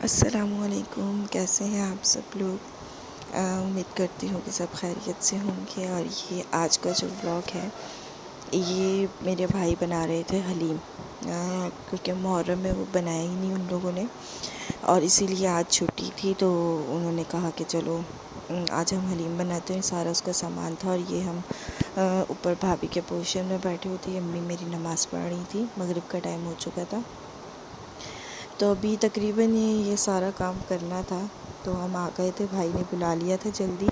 अस्सलामुअलैकुम, कैसे हैं आप सब लोग। उम्मीद करती हूँ कि सब खैरियत से होंगे। और ये आज का जो ब्लॉग है ये मेरे भाई बना रहे थे हलीम, क्योंकि मुहर्रम में वो बनाया ही नहीं उन लोगों ने, और इसीलिए आज छुट्टी थी तो उन्होंने कहा कि चलो आज हम हलीम बनाते हैं। सारा उसका सामान था और ये हम ऊपर भाभी के पोर्शन में बैठे हुए थे। अम्मी मेरी नमाज़ पढ़ रही थी, मगरिब का टाइम हो चुका था, तो अभी तकरीबन ये सारा काम करना था तो हम आ गए थे। भाई ने बुला लिया था जल्दी।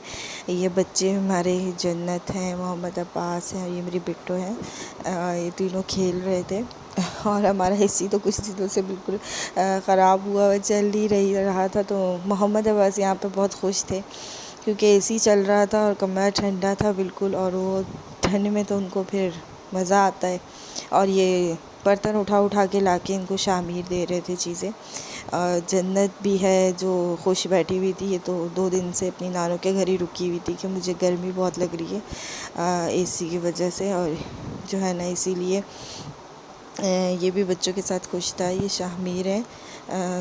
ये बच्चे हमारे जन्नत हैं, मोहम्मद अब्बास हैं और ये मेरी बिट्टो हैं। ये तीनों खेल रहे थे और हमारा एसी तो कुछ दिनों से बिल्कुल ख़राब हुआ चल ही रहा था। तो मोहम्मद अब्बास यहाँ पे बहुत खुश थे क्योंकि एसी चल रहा था और कमरा ठंडा था बिल्कुल, और वो ठंड में तो उनको फिर मज़ा आता है। और ये बर्तन उठा के लाके इनको शामीर दे रहे थे चीज़ें। जन्नत भी है जो खुश बैठी हुई थी। ये तो 2 दिन से अपनी नानों के घर ही रुकी हुई थी कि मुझे गर्मी बहुत लग रही है एसी की वजह से, और जो है ना इसीलिए ये भी बच्चों के साथ खुश था। ये शामीर है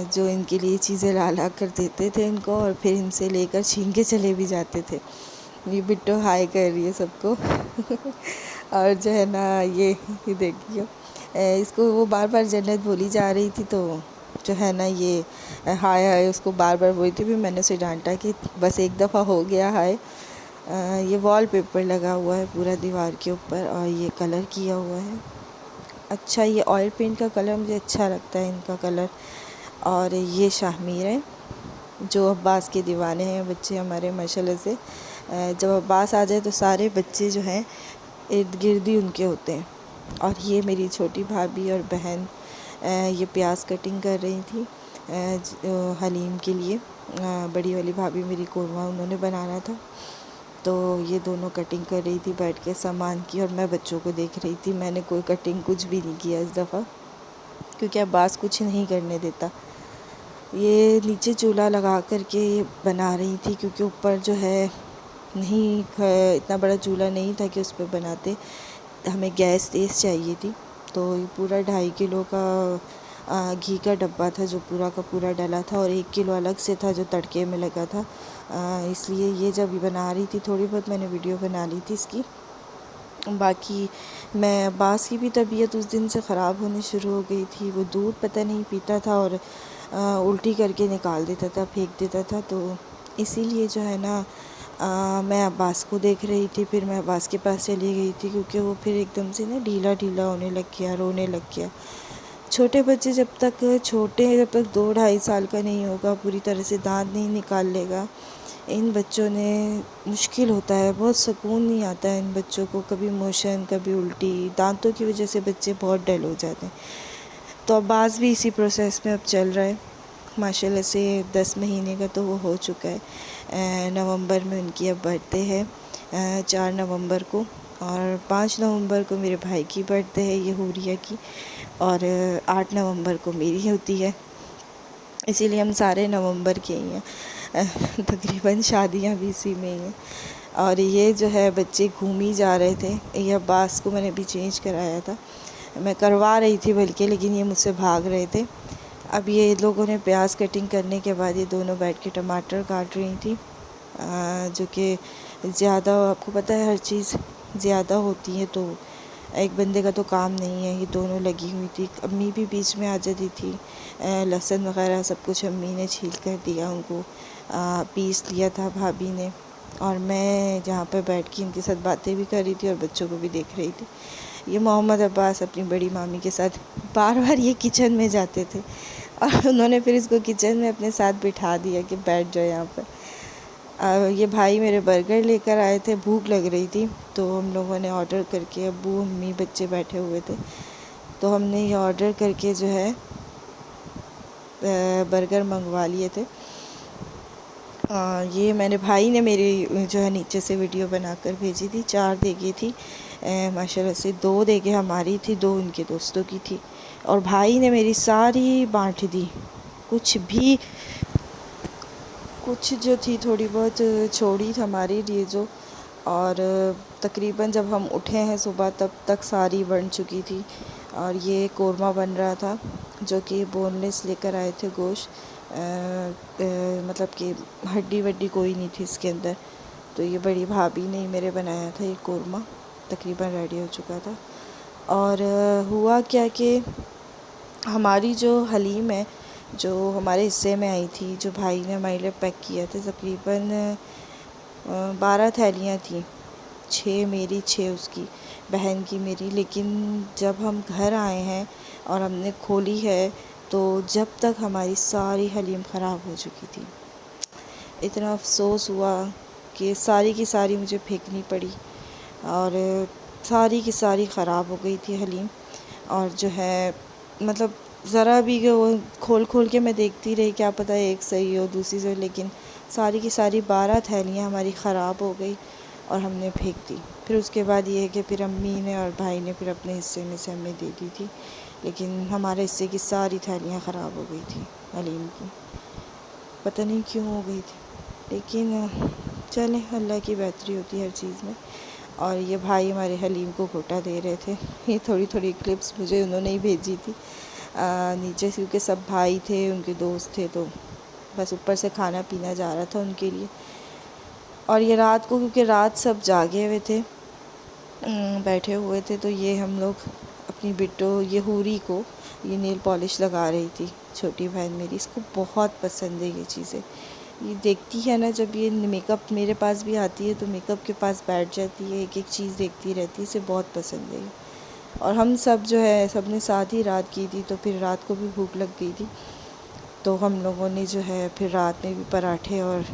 जो इनके लिए चीज़ें ला कर देते थे इनको, और फिर इनसे लेकर छीन के चले भी जाते थे। ये बिट्टो हाय कर रही है सबको और जो है ना ये देखिए इसको वो बार बार जन्नत बोली जा रही थी, तो जो है ना ये हाय हाय उसको बार बार बोली थी। फिर मैंने उसे डांटा कि बस एक दफ़ा हो गया हाय। ये वॉलपेपर लगा हुआ है पूरा दीवार के ऊपर और ये कलर किया हुआ है। अच्छा, ये ऑयल पेंट का कलर मुझे अच्छा लगता है इनका कलर। और ये शाहमीर है जो अब्बास के दीवाने हैं बच्चे हमारे माशाल्लाह से। जब अब्बास आ जाए तो सारे बच्चे जो हैं इर्द गिर्द ही उनके होते हैं। और ये मेरी छोटी भाभी और बहन ये प्याज कटिंग कर रही थी हलीम के लिए। बड़ी वाली भाभी मेरी कोरमा उन्होंने बनाना था, तो ये दोनों कटिंग कर रही थी बैठ के सामान की, और मैं बच्चों को देख रही थी। मैंने कोई कटिंग कुछ भी नहीं किया इस दफ़ा क्योंकि अब्बास कुछ नहीं करने देता। ये नीचे चूल्हा लगा कर के बना रही थी क्योंकि ऊपर जो है नहीं इतना बड़ा चूल्हा नहीं था कि उस पर बनाते, हमें गैस तेज़ चाहिए थी। तो ये पूरा 2.5 किलो का घी का डब्बा था जो पूरा का पूरा डला था, और 1 किलो अलग से था जो तड़के में लगा था। इसलिए ये जब बना रही थी थोड़ी बहुत मैंने वीडियो बना ली थी इसकी। बाकी मैं अब्बास की भी तबीयत उस दिन से ख़राब होनी शुरू हो गई थी। वो दूध पता नहीं पीता था और उल्टी करके निकाल देता था, फेंक देता था। तो इसीलिए जो है ना मैं अब्बास को देख रही थी। फिर मैं अब्बास के पास चली गई थी क्योंकि वो फिर एकदम से ना ढीला होने लग गया, रोने लग गया। छोटे बच्चे जब तक 2-2.5 साल का नहीं होगा, पूरी तरह से दांत नहीं निकाल लेगा, इन बच्चों ने मुश्किल होता है, बहुत सुकून नहीं आता है इन बच्चों को। कभी मोशन, कभी उल्टी, दांतों की वजह से बच्चे बहुत डल हो जाते हैं। तो अब्बास भी इसी प्रोसेस में अब चल रहा है। माशाल्लाह से 10 महीने का तो वो हो चुका है। नवंबर में उनकी अब बर्थडे है 4 नवंबर को, और 5 नवंबर को मेरे भाई की बर्थडे है ये हुरिया की, और 8 नवंबर को मेरी होती है। इसीलिए हम सारे नवंबर के ही हैं। तकरीबन शादियां भी इसी में ही हैं। और ये जो है बच्चे घूम ही जा रहे थे। ये अब्बास को मैंने भी चेंज कराया था, मैं करवा रही थी बल्कि, लेकिन ये मुझसे भाग रहे थे। अब ये लोगों ने प्याज कटिंग करने के बाद ये दोनों बैठ के टमाटर काट रही थी, जो कि ज़्यादा, आपको पता है हर चीज़ ज़्यादा होती है तो एक बंदे का तो काम नहीं है। ये दोनों लगी हुई थी, अम्मी भी बीच में आ जाती थी। लहसुन वगैरह सब कुछ अम्मी ने छील कर दिया, उनको पीस लिया था भाभी ने, और मैं जहाँ पर बैठ के इनके साथ बातें भी कर रही थी और बच्चों को भी देख रही थी। ये मोहम्मद अब्बास अपनी बड़ी मामी के साथ बार बार ये किचन में जाते थे और उन्होंने फिर इसको किचन में अपने साथ बिठा दिया कि बैठ जाओ यहाँ पर। ये भाई मेरे बर्गर लेकर आए थे, भूख लग रही थी तो हम लोगों ने ऑर्डर करके, अब्बू अम्मी बच्चे बैठे हुए थे तो हमने ये ऑर्डर करके जो है बर्गर मंगवा लिए थे। ये मैंने, भाई ने मेरी जो है नीचे से वीडियो बनाकर भेजी थी। 4 देगे थी माशाल्लाह से, 2 देगे हमारी थी, 2 उनके दोस्तों की थी, और भाई ने मेरी सारी बांट दी। कुछ जो थी थोड़ी बहुत छोड़ी हमारे लिए जो, और तकरीबन जब हम उठे हैं सुबह तब तक सारी बन चुकी थी। और ये कोरमा बन रहा था जो कि बोनलेस लेकर आए थे गोश्त, मतलब कि हड्डी वड्डी कोई नहीं थी इसके अंदर। तो ये बड़ी भाभी ने मेरे बनाया था ये कोरमा, तकरीबन रेडी हो चुका था। और हुआ क्या कि हमारी जो हलीम है जो हमारे हिस्से में आई थी, जो भाई ने हमारे लिए पैक किया था, तकरीबन 12 थैलियाँ थी, 6 मेरी 6 उसकी बहन की मेरी। लेकिन जब हम घर आए हैं और हमने खोली है तो जब तक हमारी सारी हलीम ख़राब हो चुकी थी। इतना अफसोस हुआ कि सारी की सारी मुझे फेंकनी पड़ी और सारी की सारी ख़राब हो गई थी हलीम। और जो है मतलब ज़रा भी वो खोल खोल के मैं देखती रही, क्या पता एक सही हो दूसरी सही, लेकिन सारी की सारी 12 थैलियाँ हमारी ख़राब हो गई और हमने फेंक दी। फिर उसके बाद ये है कि फिर अम्मी ने और भाई ने फिर अपने हिस्से में से हमें दे दी थी, लेकिन हमारे हिस्से की सारी थैलियाँ ख़राब हो गई थी हलीम की, पता नहीं क्यों हो गई थी। लेकिन चलें, अल्लाह की बेहतरी होती है हर चीज़ में। और ये भाई हमारे हलीम को घोटा दे रहे थे। ये थोड़ी थोड़ी क्लिप्स मुझे उन्होंने ही भेजी थी नीचे से, क्योंकि सब भाई थे, उनके दोस्त थे, तो बस ऊपर से खाना पीना जा रहा था उनके लिए। और ये रात को, क्योंकि रात सब जागे हुए थे, बैठे हुए थे, तो ये हम लोग अपनी बिट्टो ये हूरी को ये नेल पॉलिश लगा रही थी, छोटी बहन मेरी। इसको बहुत पसंद है ये चीज़ें, ये देखती है ना, जब ये मेकअप मेरे पास भी आती है तो मेकअप के पास बैठ जाती है, एक एक चीज़ देखती रहती है, इसे बहुत पसंद है। और हम सब जो है सब ने साथ ही रात की थी, तो फिर रात को भी भूख लग गई थी, तो हम लोगों ने जो है फिर रात में भी पराठे, और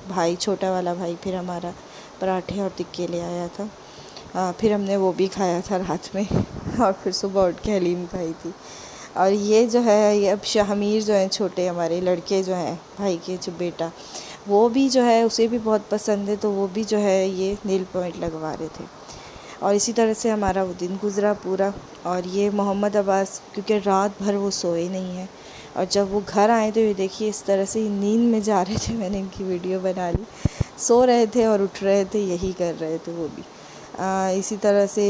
भाई छोटा वाला भाई फिर हमारा पराठे और टिक्के ले आया था। फिर हमने वो भी खाया था रात में और फिर सुबह उठ के हलीम खाई थी। और ये जो है ये अब शाहमीर जो हैं छोटे हमारे लड़के जो हैं भाई के जो बेटा, वो भी जो है उसे भी बहुत पसंद है, तो वो भी जो है ये नेल पॉइंट लगवा रहे थे। और इसी तरह से हमारा वो दिन गुज़रा पूरा। और ये मोहम्मद अब्बास, क्योंकि रात भर वो सोए नहीं हैं, और जब वो घर आए तो ये देखिए इस तरह से नींद में जा रहे थे, मैंने इनकी वीडियो बना ली, सो रहे थे और उठ रहे थे, यही कर रहे थे वो भी। इसी तरह से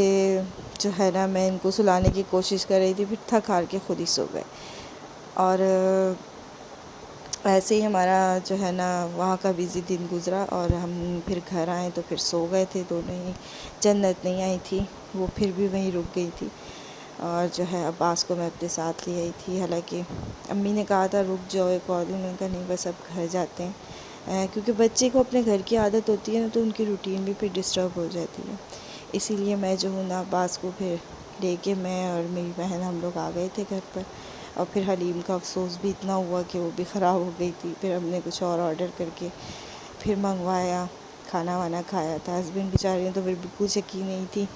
जो है ना, मैं इनको सुलाने की कोशिश कर रही थी, फिर थक हार के खुद ही सो गए। और ऐसे ही हमारा जो है ना वहाँ का बिज़ी दिन गुज़रा, और हम फिर घर आए तो फिर सो गए थे दोनों ही। जन्नत नहीं आई थी, वो फिर भी वहीं रुक गई थी। और जो है अब्बास को मैं अपने साथ ले आई थी, हालांकि अम्मी ने कहा था रुक जाओ एक और दिन, उन्होंने कहा नहीं बस अब घर जाते हैं, क्योंकि बच्चे को अपने घर की आदत होती है ना, तो उनकी रूटीन भी फिर डिस्टर्ब हो जाती है। इसीलिए मैं जो हूँ ना अब्बास को फिर लेके मैं और मेरी बहन हम लोग आ गए थे घर पर। और फिर हलीम का अफसोस भी इतना हुआ कि वो भी ख़राब हो गई थी, फिर हमने कुछ और ऑर्डर करके फिर मंगवाया, खाना वाना खाया था। हस्बैंड बेचारे ने तो फिर बिल्कुल यकीन नहीं थी,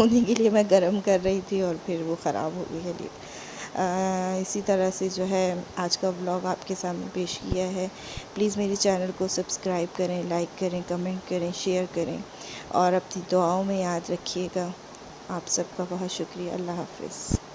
उन्हीं के लिए मैं गरम कर रही थी और फिर वो ख़राब हो गई हलीम। इसी तरह से जो है आज का व्लॉग आपके सामने पेश किया है। प्लीज़ मेरे चैनल को सब्सक्राइब करें, लाइक करें, कमेंट करें, शेयर करें और अपनी दुआओं में याद रखिएगा। आप सबका बहुत शुक्रिया। अल्लाह हाफ़िज़।